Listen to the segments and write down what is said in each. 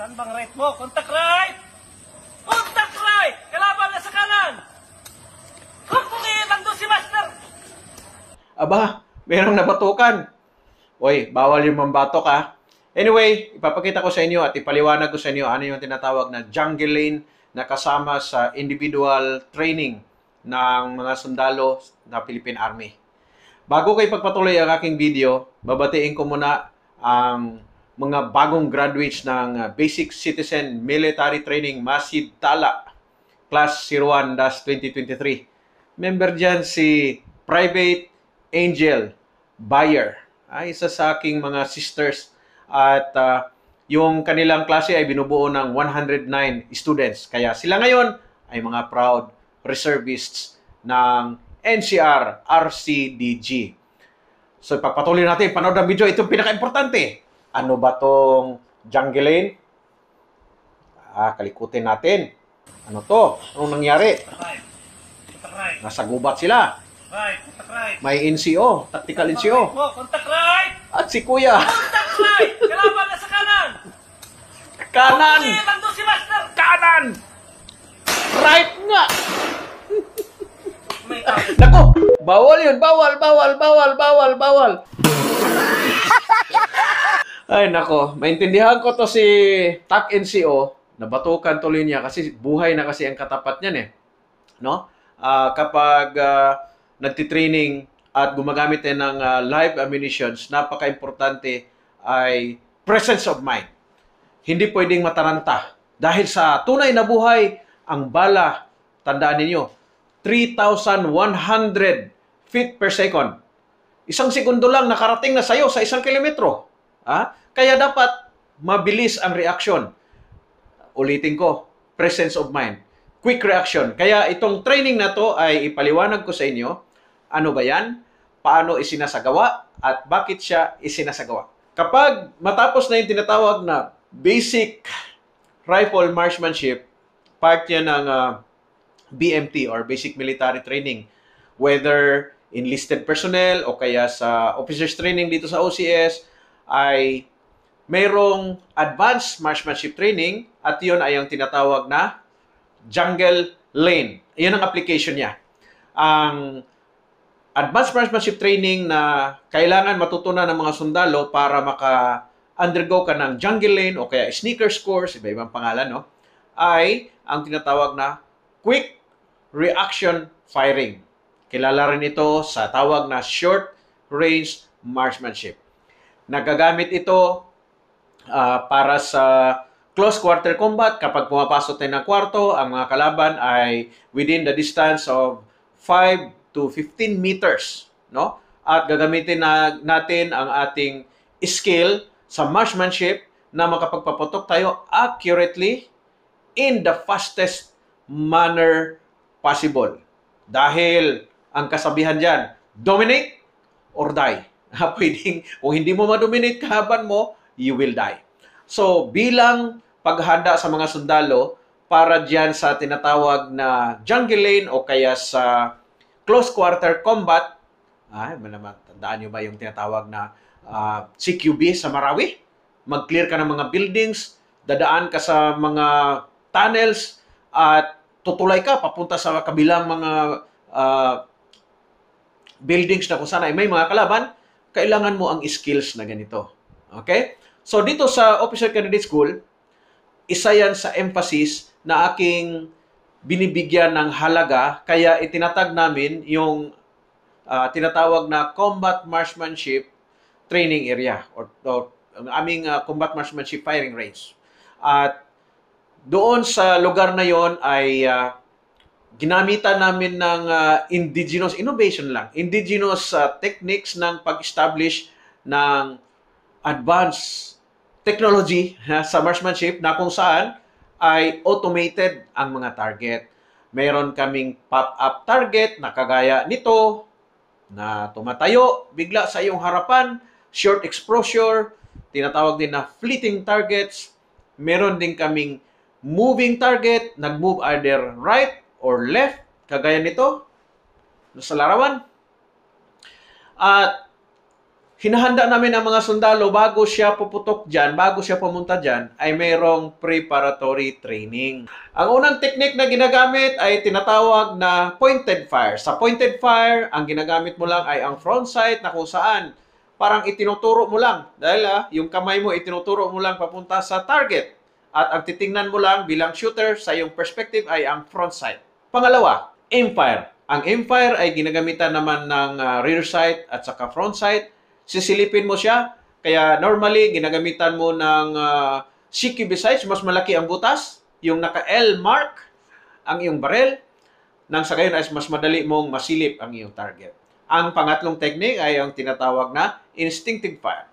Saan bang right mo? Contact right! Contact right! Kalaban na sa kanan! Kukulitan doon si Master! Aba, merong nabatukan. Oy, bawal yung mambatok ha. Anyway, ipapakita ko sa inyo at ipaliwanag ko sa inyo ano yung tinatawag na jungle lane na kasama sa individual training ng mga sundalo na Philippine Army. Bago ko ipagpatuloy ang aking video, babatiin ko muna ang mga bagong graduates ng Basic Citizen Military Training Masid Tala Class 01-2023. Member dyan si Private Angel Bayer. Isa sa aking mga sisters at yung kanilang klase ay binubuo ng 109 students. Kaya sila ngayon ay mga proud reservists ng NCR RCDG. So ipapatuloy natin, panood ang video. Ito yung pinaka-importante. Ano ba tong jungle lane? Kalikutin natin. Ano to? Anong nangyari? Nasa gubat sila. May NCO, tactical NCO. Contact right! At si Kuya. Contact right! Kalaban na sa kanan! Kanan! Kukulitan doon si Master! Kanan! Right nga! May Nako! Bawal yun! Bawal! Ay, nako. Maintindihan ko to si TAC NCO. Nabatukan tuloy niya kasi buhay na kasi ang katapat niyan eh. No? Kapag nagtitraining at gumagamit tayo ng live ammunitions, napaka-importante ay presence of mind. Hindi pwedeng mataranta. Dahil sa tunay na buhay, ang bala, tandaan ninyo, 3,100 feet per second. Isang segundo lang nakarating na sa'yo sa 1 kilometro. Kaya dapat mabilis ang reaksyon. Ulitin ko, presence of mind. Quick reaction. Kaya itong training na to ay ipaliwanag ko sa inyo. Ano ba yan? Paano isinasagawa? At bakit siya isinasagawa? Kapag matapos na yung tinatawag na basic rifle marksmanship, part yan ng BMT or Basic Military Training. Whether enlisted personnel o kaya sa officers training dito sa OCS, ay mayroong advanced marksmanship training at yun ay ang tinatawag na jungle lane. Iyan ang application niya. Ang advanced marksmanship training na kailangan matutunan ng mga sundalo para maka-undergo ka ng jungle lane o kaya sneakers course, iba-ibang pangalan, no? Ay ang tinatawag na quick reaction firing. Kilala rin ito sa tawag na short range marksmanship. Nagagamit ito para sa close quarter combat. Kapag pumapasok tayo ng kwarto, ang mga kalaban ay within the distance of 5 to 15 meters, no? At gagamitin natin ang ating skill sa marksmanship na makapagpaputok tayo accurately in the fastest manner possible. Dahil ang kasabihan diyan, dominate or die. Pwedeng, kung hindi mo ma-dominate kahaban mo, you will die. So, bilang paghanda sa mga sundalo para diyan sa tinatawag na jungle lane o kaya sa close quarter combat, tandaan nyo ba yung tinatawag na CQB sa Marawi? Mag-clear ka ng mga buildings, dadaan ka sa mga tunnels, at tutulay ka papunta sa kabilang mga buildings na kung saan ay may mga kalaban, kailangan mo ang skills na ganito. Okay? So, dito sa Officer Candidate School, isa yan sa emphasis na aking binibigyan ng halaga, kaya itinatag namin yung tinatawag na Combat Marksmanship Training Area or ang aming Combat Marksmanship Firing Range. At doon sa lugar na yon ay ginamitan namin ng indigenous innovation lang, indigenous techniques ng pag-establish ng advanced technology sa marksmanship na kung saan ay automated ang mga target. Mayroon kaming pop-up target na kagaya nito na tumatayo bigla sa iyong harapan, short exposure, tinatawag din na fleeting targets. Meron din kaming moving target, nag-move either right or left, kagaya nito sa larawan. At hinahanda namin ang mga sundalo bago siya puputok dyan, bago siya pumunta dyan, ay mayroong preparatory training. Ang unang technique na ginagamit ay tinatawag na pointed fire. Sa pointed fire, ang ginagamit mo lang ay ang front sight na kung saan parang itinuturo mo lang. Dahil yung kamay mo itinuturo mo lang papunta sa target. At ang titingnan mo lang bilang shooter sa iyong perspective ay ang front sight. Pangalawa, aim fire. Ang aim fire ay ginagamitan naman ng rear sight at saka front sight. Sisilipin mo siya. Kaya normally, ginagamitan mo ng CQB sights. Mas malaki ang butas. Yung naka-L mark ang iyong barrel. Nang sa gayon ay mas madali mong masilip ang iyong target. Ang pangatlong technique ay ang tinatawag na instinctive fire.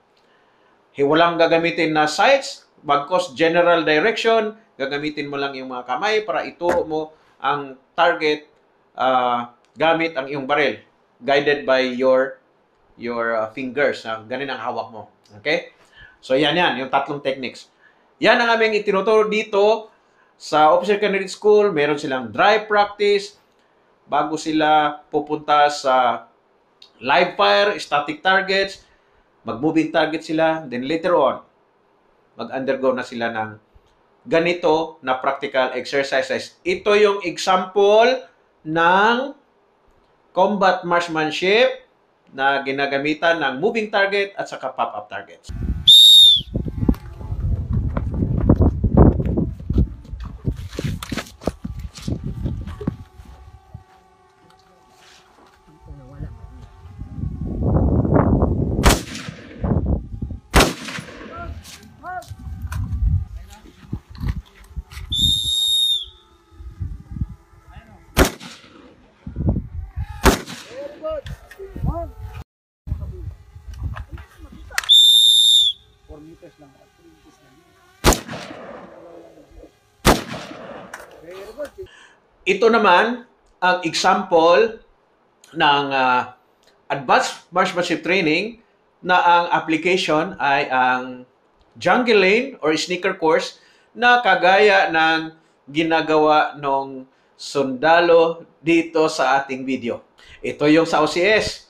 Walang gagamitin na sights. Bagkos general direction. Gagamitin mo lang yung mga kamay para ituro mo ang target gamit ang iyong barrel. Guided by your fingers. Ganun ang hawak mo. Okay? So, yan. Yung tatlong techniques. Yan ang aming itinuturo dito sa Officer Candidate School. Meron silang dry practice bago sila pupunta sa live fire, static targets, mag-moving target sila. Then later on, mag-undergo na sila ng ganito na practical exercises. Ito yung example ng combat marksmanship na ginagamitan ng moving target at saka pop-up targets. Ito naman ang example ng advanced marksmanship training na ang application ay ang jungle lane or sneaker course na kagaya ng ginagawa ng sundalo dito sa ating video. Ito yung sa OCS.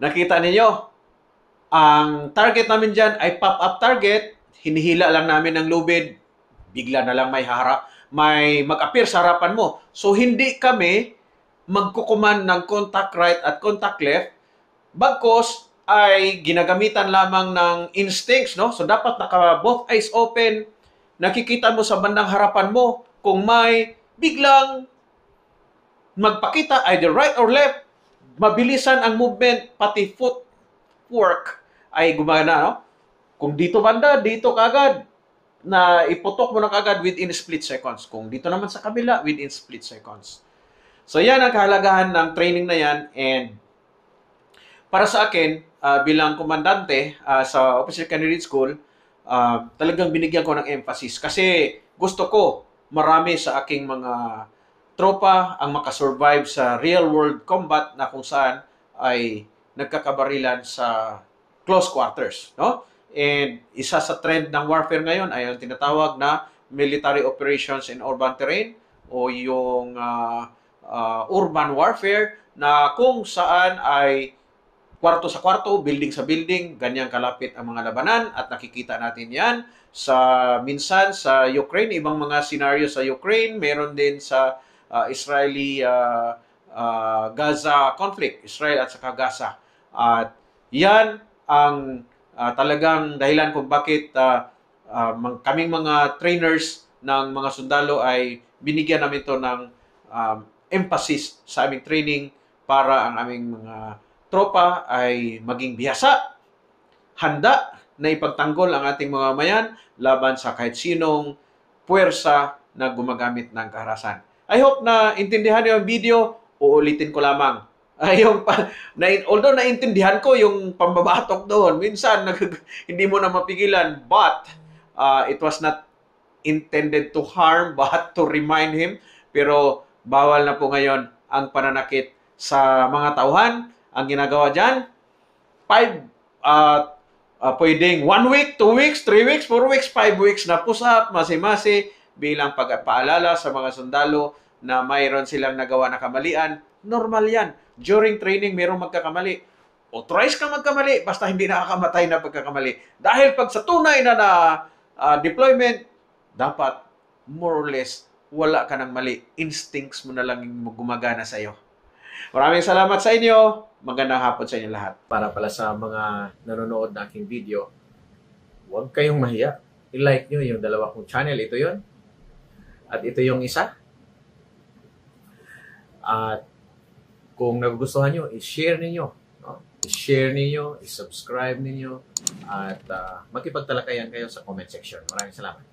Nakita ninyo, ang target namin dyan ay pop-up target. Hinihila lang namin ng lubid. Bigla na lang may mag-appear sa harapan mo. So, hindi kami magkukuman ng contact right at contact left. Bagkos ay ginagamitan lamang ng instincts, no? So, dapat both eyes open. Nakikita mo sa bandang harapan mo kung may biglang magpakita either right or left. Mabilisan ang movement, pati footwork ay gumana, no? Kung dito banda, dito kagad, na iputok mo na kagad within split seconds. Kung dito naman sa kabila, within split seconds. So, yan ang kahalagahan ng training na yan. And para sa akin, bilang komandante sa Officer Candidate School, talagang binigyan ko ng emphasis. Kasi gusto ko marami sa aking mga tropa ang makasurvive sa real-world combat na kung saan ay nagkakabarilan sa close quarters, no? And isa sa trend ng warfare ngayon ay ang tinatawag na military operations in urban terrain o yung urban warfare na kung saan ay kwarto sa kwarto, building sa building, ganyang kalapit ang mga labanan at nakikita natin yan minsan sa Ukraine, ibang mga scenario sa Ukraine, meron din sa Israeli-Gaza conflict, Israel at saka Gaza. At yan ang talagang dahilan kung bakit kaming mga trainers ng mga sundalo ay binigyan namin to ng emphasis sa aming training para ang aming mga tropa ay maging bihasa, handa na ipagtanggol ang ating mga mayan laban sa kahit sinong puwersa na gumagamit ng karahasan. I hope na intindihan niyo ang video. Uulitin ko lamang. Although naintindihan ko yung pambabatok doon, minsan hindi mo na mapigilan, but it was not intended to harm but to remind him. Pero bawal na po ngayon ang pananakit sa mga tauhan. Ang ginagawa dyan, pwedeng 1 week, 2 weeks, 3 weeks, 4 weeks, 5 weeks na pusap, masi-masi, bilang pagpaalala sa mga sundalo na mayroon silang nagawa na kamalian. Normal yan. During training, mayroong magkakamali. Authorize kang magkamali, basta hindi nakakamatay na pagkakamali. Dahil pag sa tunay na deployment, dapat more or less wala ka ng mali. Instincts mo na lang yung gumagana sa iyo. Maraming salamat sa inyo. Magandang hapon sa inyo lahat. Para pala sa mga nanonood na aking video, huwag kayong mahiya. I-like nyo yung dalawa kong channel. Ito yon at ito yung isa. At kung nagugustuhan nyo, i-share ninyo. No? I-share ninyo, i-subscribe ninyo, at makipagtalakayan kayo sa comment section. Maraming salamat.